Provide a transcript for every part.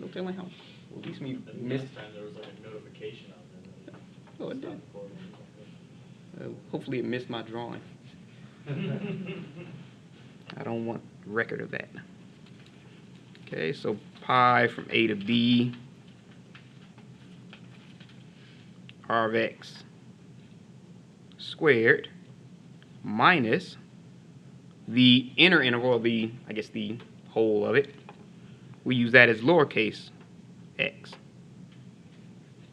No telling how. At least me And missed. last time there was like a notification on there. Oh, it Stop did. recording. Hopefully it missed my drawing. I don't want record of that. Okay, so pi from A to B, r of x squared minus the inner interval, I guess the whole of it. We use that as lowercase x,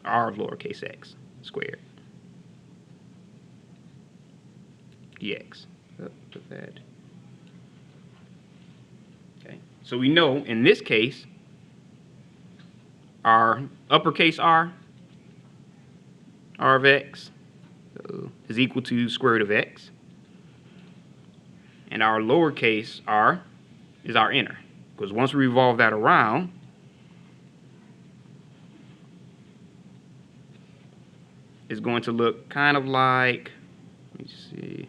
r of lowercase x squared dx. Put that. Okay, so we know in this case our uppercase r of x is equal to square root of x, and our lowercase r is our inner, because once we revolve that around, it's going to look kind of like, let me see,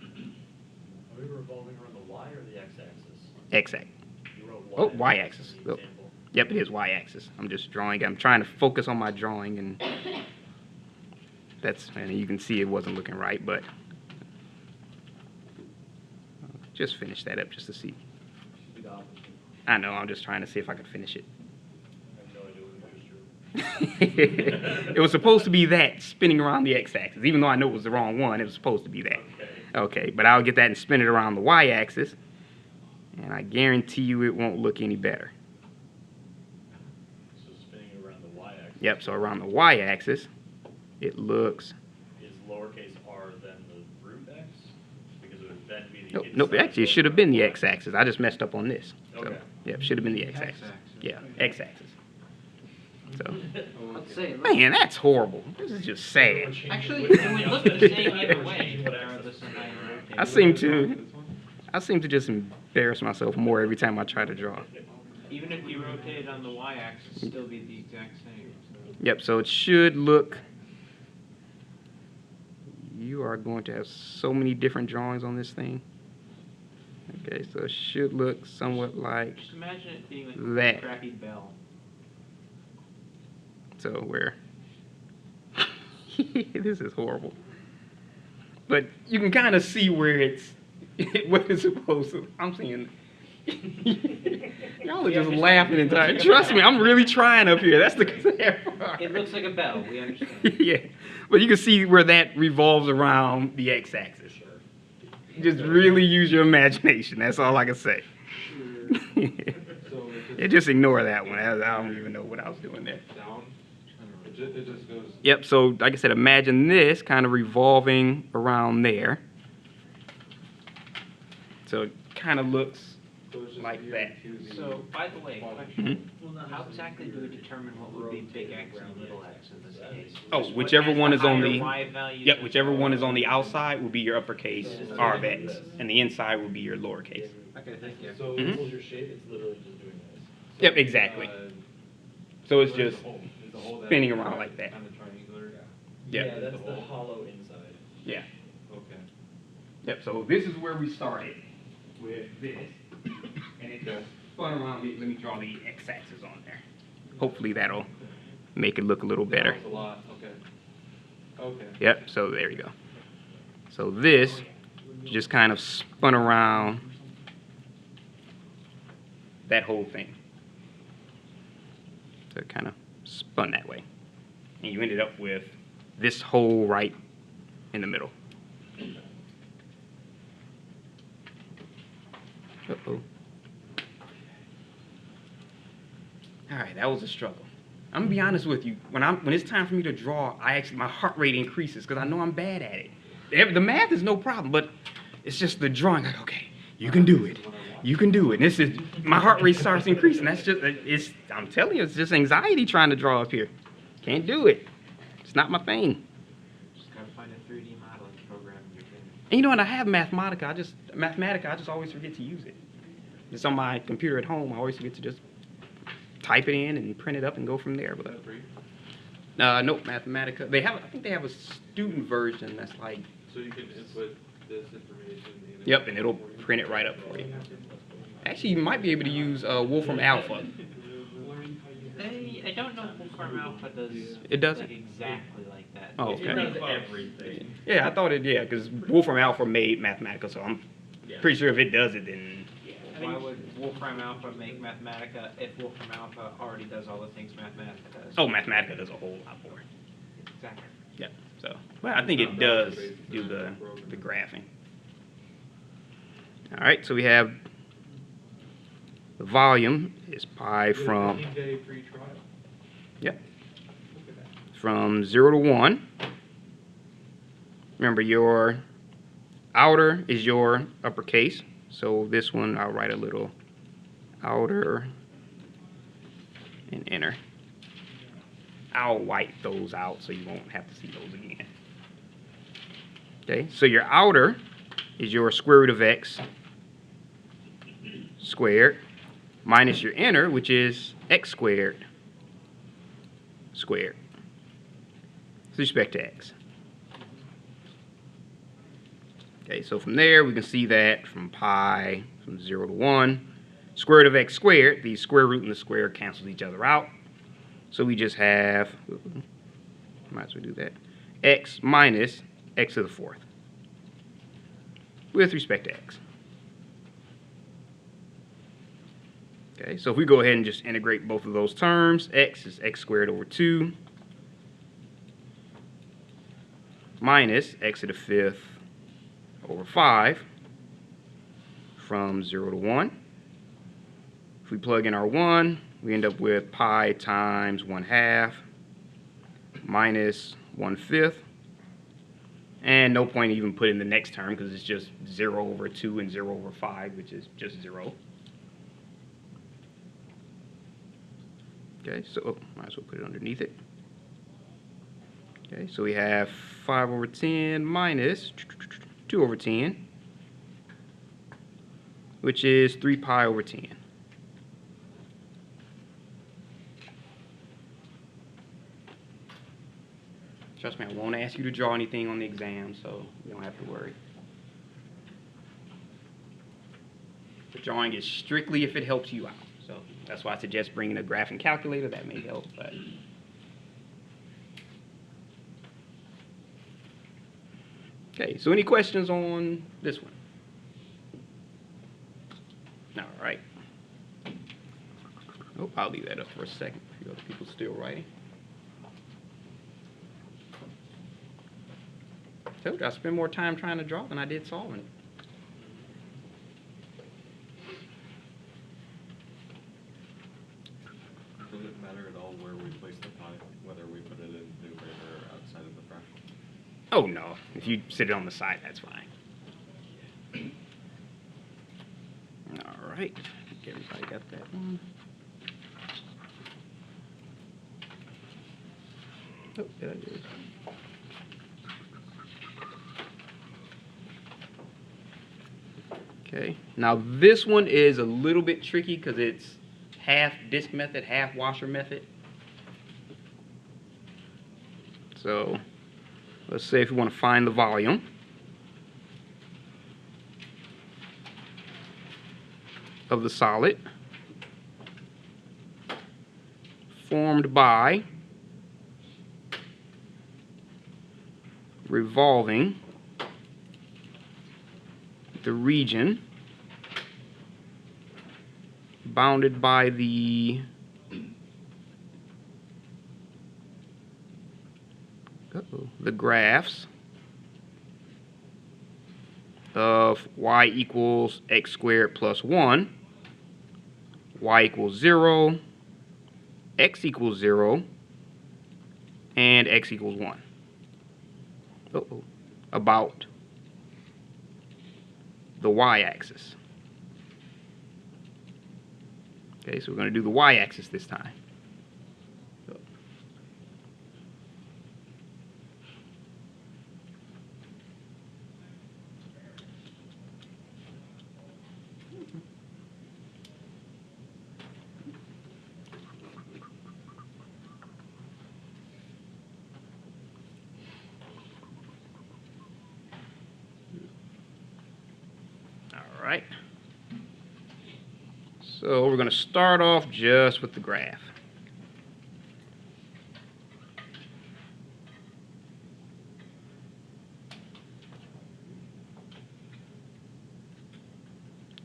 Are we revolving around the y or the x-axis? x-axis. You wrote Oh, y. y-axis. in the example. Yep, it is y-axis. I'm just drawing. I'm trying to focus on my drawing, and and you can see it wasn't looking right, but just finish that up just to see. Should be the opposite. I know, I'm just trying to see if I can finish it. I have no idea what you just drew. It was supposed to be that, spinning around the x-axis. Even though I know it was the wrong one, it was supposed to be that. Okay, but I'll get that and spin it around the y-axis, and I guarantee you it won't look any better. So spinning it around the y-axis. Yep, so around the y-axis, it looks... Is lowercase r then the root x? Because it would then be the Nope, inside nope, actually it should have been the x-axis. I just messed up on this. So, Okay. yeah, it should have been the x-axis. Yeah, x-axis. So, Let's say, man, that's horrible. This is just sad. actually, it would look the same either way, regardless of how you rotate. I seem to just embarrass myself more every time I try to draw. Even if you rotate it on the y-axis, it'd still be the exact same. Yep, so it should look... You are going to have so many different drawings on this thing. Okay, so it should look somewhat like Just imagine it being like that. a crappy bell. So where... This is horrible. But you can kind of see where it's... what it's supposed to... I'm seeing... Y'all are just laughing entirely. Trust me, I'm really trying up here. That's the sad part. It looks like a bell, we understand. Yeah, but you can see where that revolves around the x-axis. Just really use your imagination. That's all I can say. Yeah, just ignore that one. I don't even know what I was doing there. Down. It just goes. Yep, so like I said, imagine this kind of revolving around there. So it kind of looks So it's just like here that. to the- So, by the way, question. Mhm. How exactly do we determine what would be big X and little x in this case? Oh, Just what whichever has one the is on higher the... Y value Yep, than- whichever one is on the outside will be your uppercase r of x, and the inside will be your lowercase. Okay, thank you. So Mhm. equals your shape, it's literally just doing this. Yep, exactly. So it's what is just the hole? Is the hole that spinning around like that. Kind of triangular. Yep. Yeah, that's The the hole. hollow inside. Yeah. Okay. Yep, so this is where we started with this, and it just spun around. Let me draw the x-axis on there. Hopefully that'll make it look a little better. That was a lot. Okay. Okay. Yep, so there you go. So this just kind of spun around that whole thing. So it kind of spun that way. And you ended up with this hole right in the middle. Uh-oh. All right, that was a struggle. I'm gonna be honest with you. When it's time for me to draw, my heart rate increases because I know I'm bad at it. The math is no problem, but it's just the drawing. Like, okay, you can do it. You can do it. And this is my heart rate starts increasing. That's just I'm telling you, it's just anxiety trying to draw up here. Can't do it. It's not my thing. Just gotta find a 3D modeling program and you're finished. And you know what? I have Mathematica. I just always forget to use it. It's on my computer at home. I always forget to just type it in and print it up and go from there. Is But that free? nope, Mathematica. I think they have a student version that's like, So you can input this information. in yep, and it'll for you? print it right up for you. Actually, you might be able to use Wolfram Alpha. I don't know if Wolfram Alpha does. It doesn't? Like exactly like that. Oh, It okay. does everything. Yeah, I thought it. Yeah, because Wolfram Alpha made Mathematica, so I'm Yeah. pretty sure if it does it, then Why would Wolfram Alpha make Mathematica if Wolfram Alpha already does all the things Mathematica does? oh, Mathematica does a whole lot more. Exactly. Yeah. So, but I think it does do the graphing. All right. So we have the volume is pi from 15-day free trial. Yep. Look at that. from 0 to 1. Remember, your outer is your uppercase. So this one, I'll write a little outer and inner. I'll white those out so you won't have to see those again. Okay, so your outer is your square root of x squared minus your inner, which is x squared squared with respect to x. Okay, so from there we can see that from pi from 0 to 1, square root of x squared, the square root and the square cancels each other out. So we just have, might as well do that, x minus x to the 4th with respect to x. Okay, so if we go ahead and just integrate both of those terms, x is x squared over 2 minus x to the 5th over 5 from 0 to 1. If we plug in our 1, we end up with pi times 1/2 minus 1/5. And no point even putting the next term because it's just 0 over 2 and 0 over 5, which is just 0. Okay, so might as well put it underneath it. Okay, so we have 5 over 10 minus 2 over 10, which is 3 pi over 10. Trust me, I won't ask you to draw anything on the exam, so you don't have to worry. The drawing is strictly if it helps you out. So that's why I suggest bringing a graphing calculator. That may help. But okay, so any questions on this one? All right. Oh, I'll leave that up for a second. A few other people still writing. Told you I spent more time trying to draw than I did solving it. Does it matter at all where we place the pi, whether we put it in numerator or outside of the fraction? Oh no, if you sit it on the side, that's fine. All right, I think everybody got that one. Oh, there it is. Okay, now this one is a little bit tricky because it's half disk method, half washer method. So let's say if we want to find the volume. Of the solid formed by revolving the region bounded by the graphs of y equals x squared plus 1, y equals 0, x equals 0, and x equals 1. About the y-axis. Okay, so we're going to do the y-axis this time. All right. So we're going to start off just with the graph.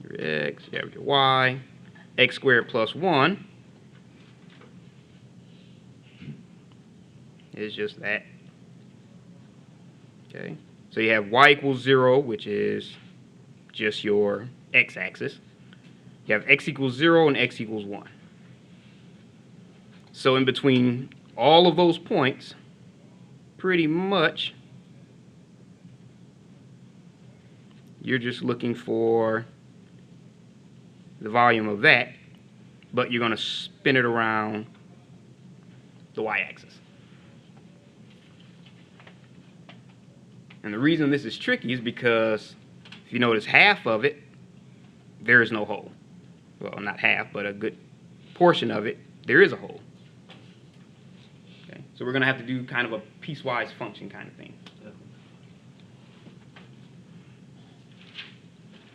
Your x, you have your y, x squared plus 1 is just that. Okay, so you have y equals 0, which is just your x-axis. You have x equals 0 and x equals 1. So in between all of those points, pretty much, you're just looking for the volume of that, but you're going to spin it around the y-axis. And the reason this is tricky is because if you notice half of it, there is no hole. Well, not half, but a good portion of it, there is a hole. Okay, so we're going to have to do kind of a piecewise function kind of thing.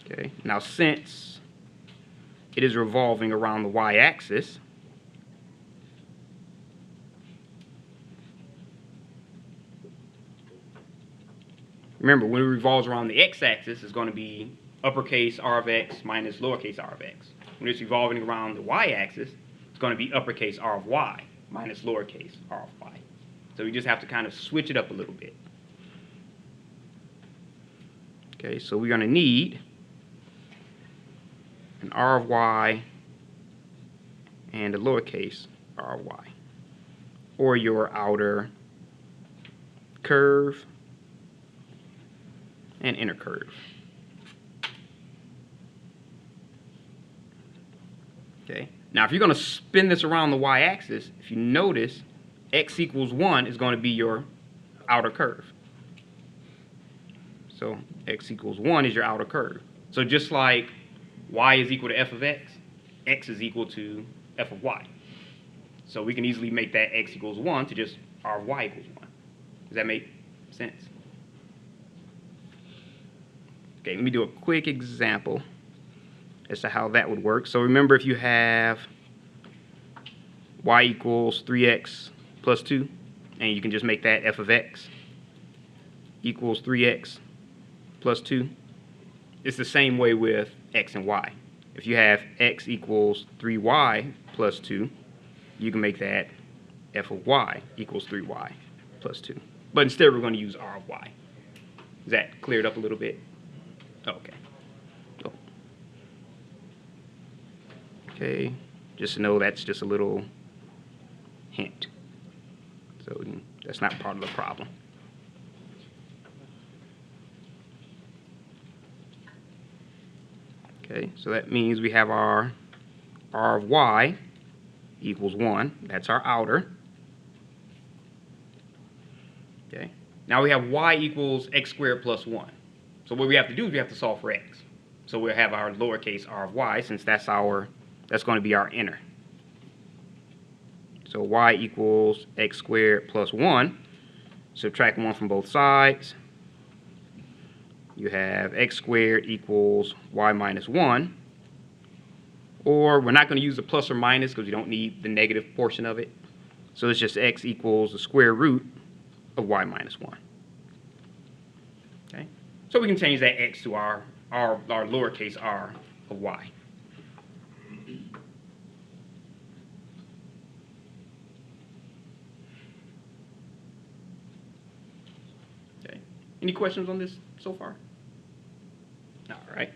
Okay, now since it is revolving around the y-axis, remember, when it revolves around the x-axis, it's going to be uppercase r of x minus lowercase r of x. When it's revolving around the y-axis, it's going to be uppercase r of y minus lowercase r of y. So we just have to kind of switch it up a little bit. Okay, so we're going to need an r of y and a lowercase r of y, or your outer curve and inner curve. Okay, now if you're going to spin this around the y-axis, if you notice, x equals 1 is going to be your outer curve. So x equals 1 is your outer curve. So just like y is equal to f of x is equal to f of y. So we can easily make that x equals 1 to just r of y equals 1. Does that make sense? Okay, let me do a quick example as to how that would work. So remember, if you have y equals 3x plus 2, and you can just make that f of x equals 3x plus 2. It's the same way with x and y. If you have x equals 3y plus 2, you can make that f of y equals 3y plus 2. But instead, we're going to use r of y. Is that cleared up a little bit? Okay. Oh. Okay, just to know that's just a little hint. So that's not part of the problem. Okay, so that means we have our r of y equals 1. That's our outer. Okay, now we have y equals x squared plus 1. So what we have to do is we have to solve for x. So we'll have our lowercase r of y, since that's going to be our inner. So y equals x squared plus 1. Subtract 1 from both sides. You have x squared equals y minus 1. Or we're not going to use the plus or minus because we don't need the negative portion of it. So it's just x equals the square root of y minus 1. Okay? So we can change that x to our lowercase r of y. Okay. Any questions on this so far? All right.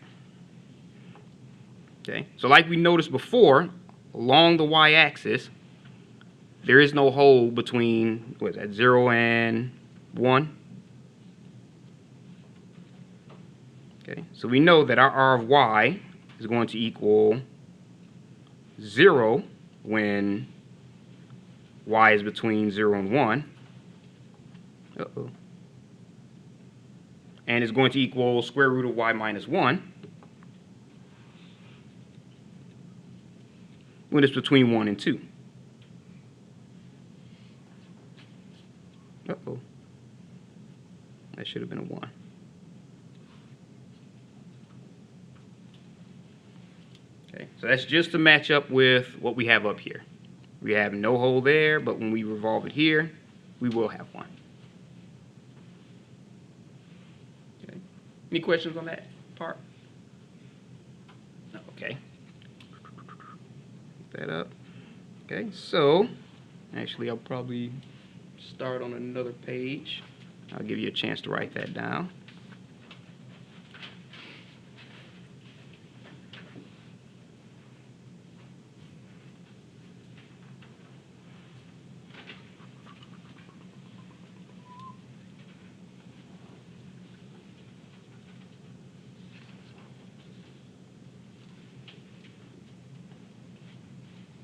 Okay. So like we noticed before, along the y-axis, there is no hole between, what is that, 0 and 1. Okay. So we know that our r of y is going to equal 0 when y is between 0 and 1. Uh-oh. And it's going to equal square root of y minus 1 when it's between 1 and 2. Uh-oh. That should have been a 1. Okay, so that's just to match up with what we have up here. We have no hole there, but when we revolve it here, we will have one. Okay. Any questions on that part? No, okay. Pick that up. Okay, so actually I'll probably start on another page. I'll give you a chance to write that down.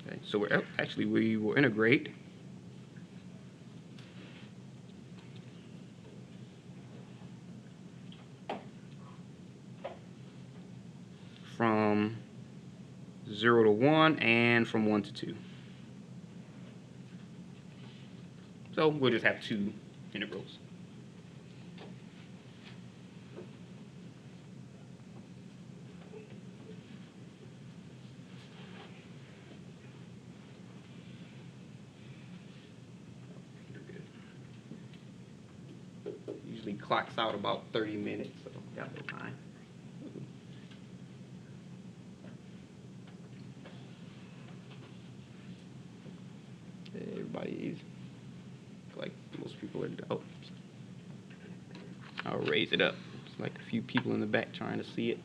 Okay, so we're actually we will integrate from 0 to 1 and from 1 to 2. So we'll just have two integrals. Usually clocks out about 30 minutes, so got a little time. Everybody's like most people are. Oh, I'll raise it up. It's like a few people in the back trying to see it.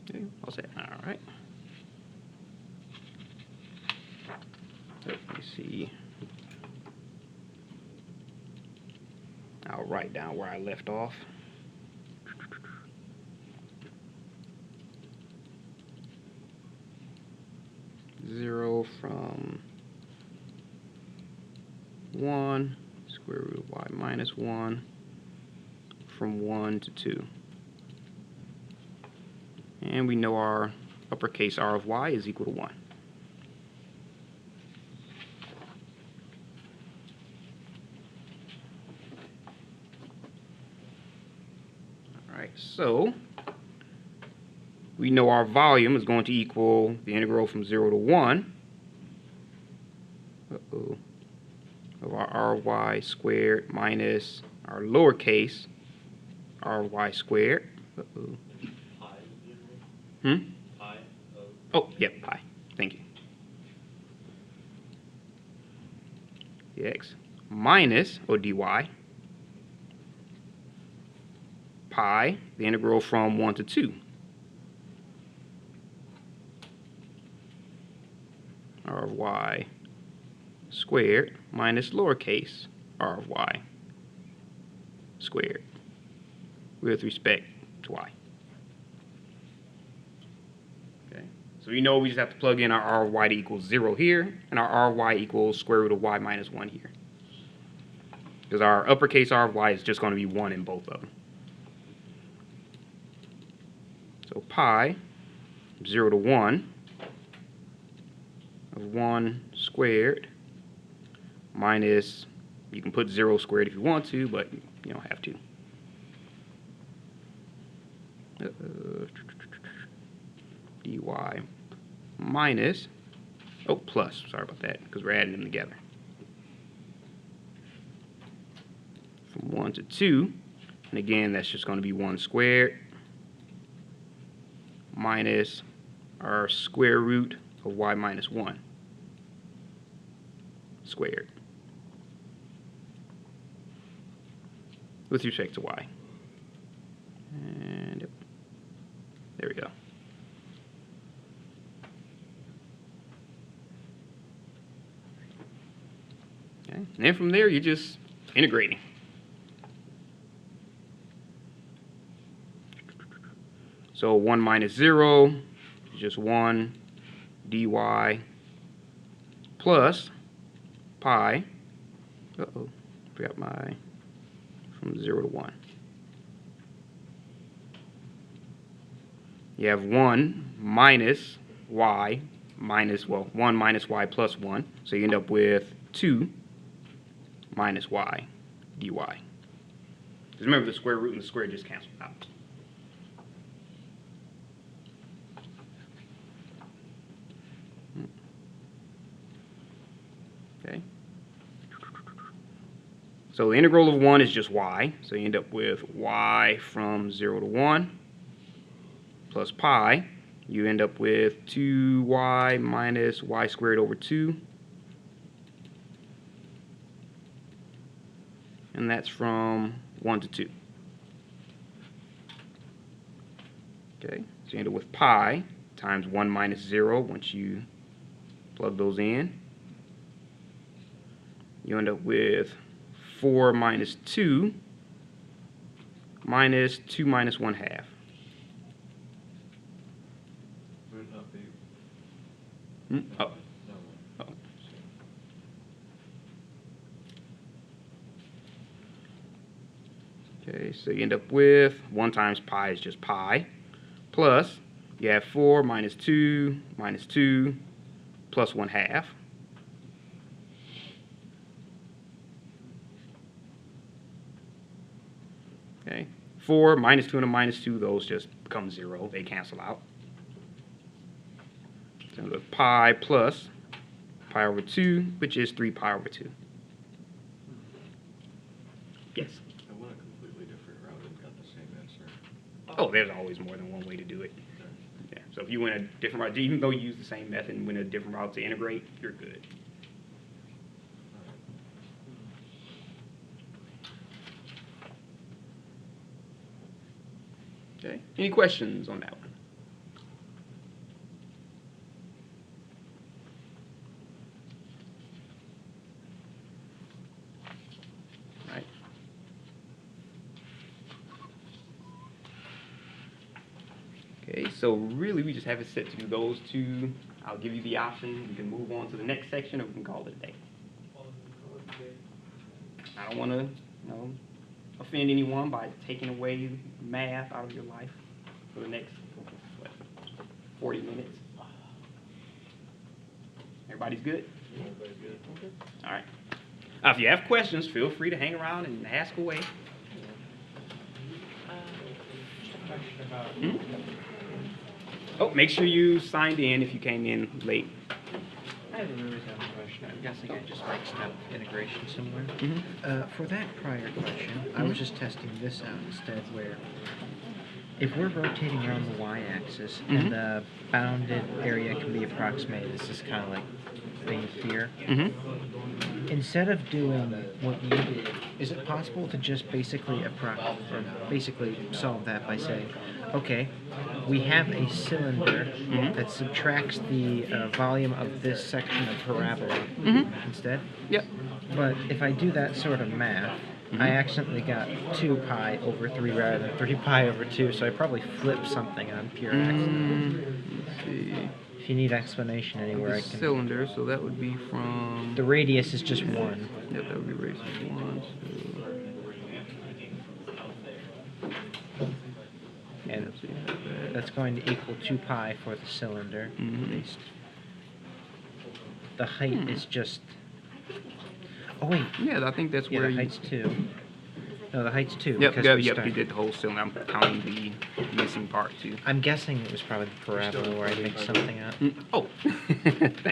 Okay, I'll say, all right. Let me see. I'll write down where I left off. Zero from 1, square root of y minus 1, from 1 to 2. And we know our uppercase R of y is equal to 1. Alright, so we know our volume is going to equal the integral from 0 to 1 of our R of y squared minus our lowercase R of y squared. Pi is the Hmm? integral? Pi of. Oh, yep, pi. Thank you. Dx minus, or dy, pi, the integral from 1 to 2. R of y squared minus lowercase r of y squared with respect to y. Okay, so we know we just have to plug in our r of y to equal 0 here, and our r of y equals square root of y minus 1 here. Because our uppercase r of y is just going to be 1 in both of them. So pi, 0 to 1, of 1 squared minus, you can put 0 squared if you want to, but you don't have to. Dy minus, oh, plus, sorry about that, because we're adding them together. From 1 to 2, and again, that's just going to be 1 squared minus our square root of y minus 1 squared with respect to y. And yep, there we go. Okay, and then from there, you're just integrating. So 1 minus 0 is just 1 dy plus pi, forgot my, from 0 to 1. You have 1 minus y minus, well, 1 minus y plus 1. So you end up with 2 minus y dy. Because remember, the square root and the square just cancel out. Okay. So the integral of 1 is just y. So you end up with y from 0 to 1 plus pi. You end up with 2y minus y squared over 2. And that's from 1 to 2. Okay, so you end up with pi times 1 minus 0 once you plug those in. You end up with 4 minus 2 minus 2 minus 1/2. Would it not be? Oh. No. Oh. Okay, so you end up with 1 times pi is just pi, plus you have 4 minus 2 plus 1/2. Okay, 4 minus 2 and a minus 2, those just become 0. They cancel out. So the pi plus pi over 2, which is 3 pi over 2. Yes. I went a completely different route and got the same answer. Oh, there's always more than one way to do it. Yeah. So if you went a different route, even though you use the same method and went a different route to integrate, you're good. Okay. Any questions on that one? All right. Okay, so really we just have it set to do those two. I'll give you the option. You can move on to the next section or we can call it a day. I don't want to, offend anyone by taking away math out of your life for the next, 40 minutes. Everybody's good? Everybody's good. All right. If you have questions, feel free to hang around and ask away. Just a question about. Hmm? Oh, make sure you signed in if you came in late. I have a really dumb question. I'm guessing I just mixed up integration somewhere. Mhm. For that prior question, I was just testing this out instead, where if we're rotating around the y-axis Mhm. and the bounded area can be approximated, this is kind of like thing here. Mm-hmm. Instead of doing what you did, is it possible to just basically basically solve that by saying, okay, we have a cylinder Mhm. that subtracts the volume of this section of parabola Mhm. instead? Yep. But if I do that sort of math, I accidentally got 2 pi over 3 rather than 3 pi over 2, so I probably flipped something on pure accident. Let's see. If you need explanation anywhere, I can... Cylinder, so that would be from. The radius is just 1. Yep, that would be radius 1. And that's going to equal 2 pi for the cylinder, Mhm. at least. The height is just... Oh, wait. Yeah, I think that's Yeah, where the you. height's 2. No, the height's 2. Yep, because yep, we yep. start- You did the whole cylinder. I'm counting the missing part too. I'm guessing it was probably the parabola where I mixed something up. Oh.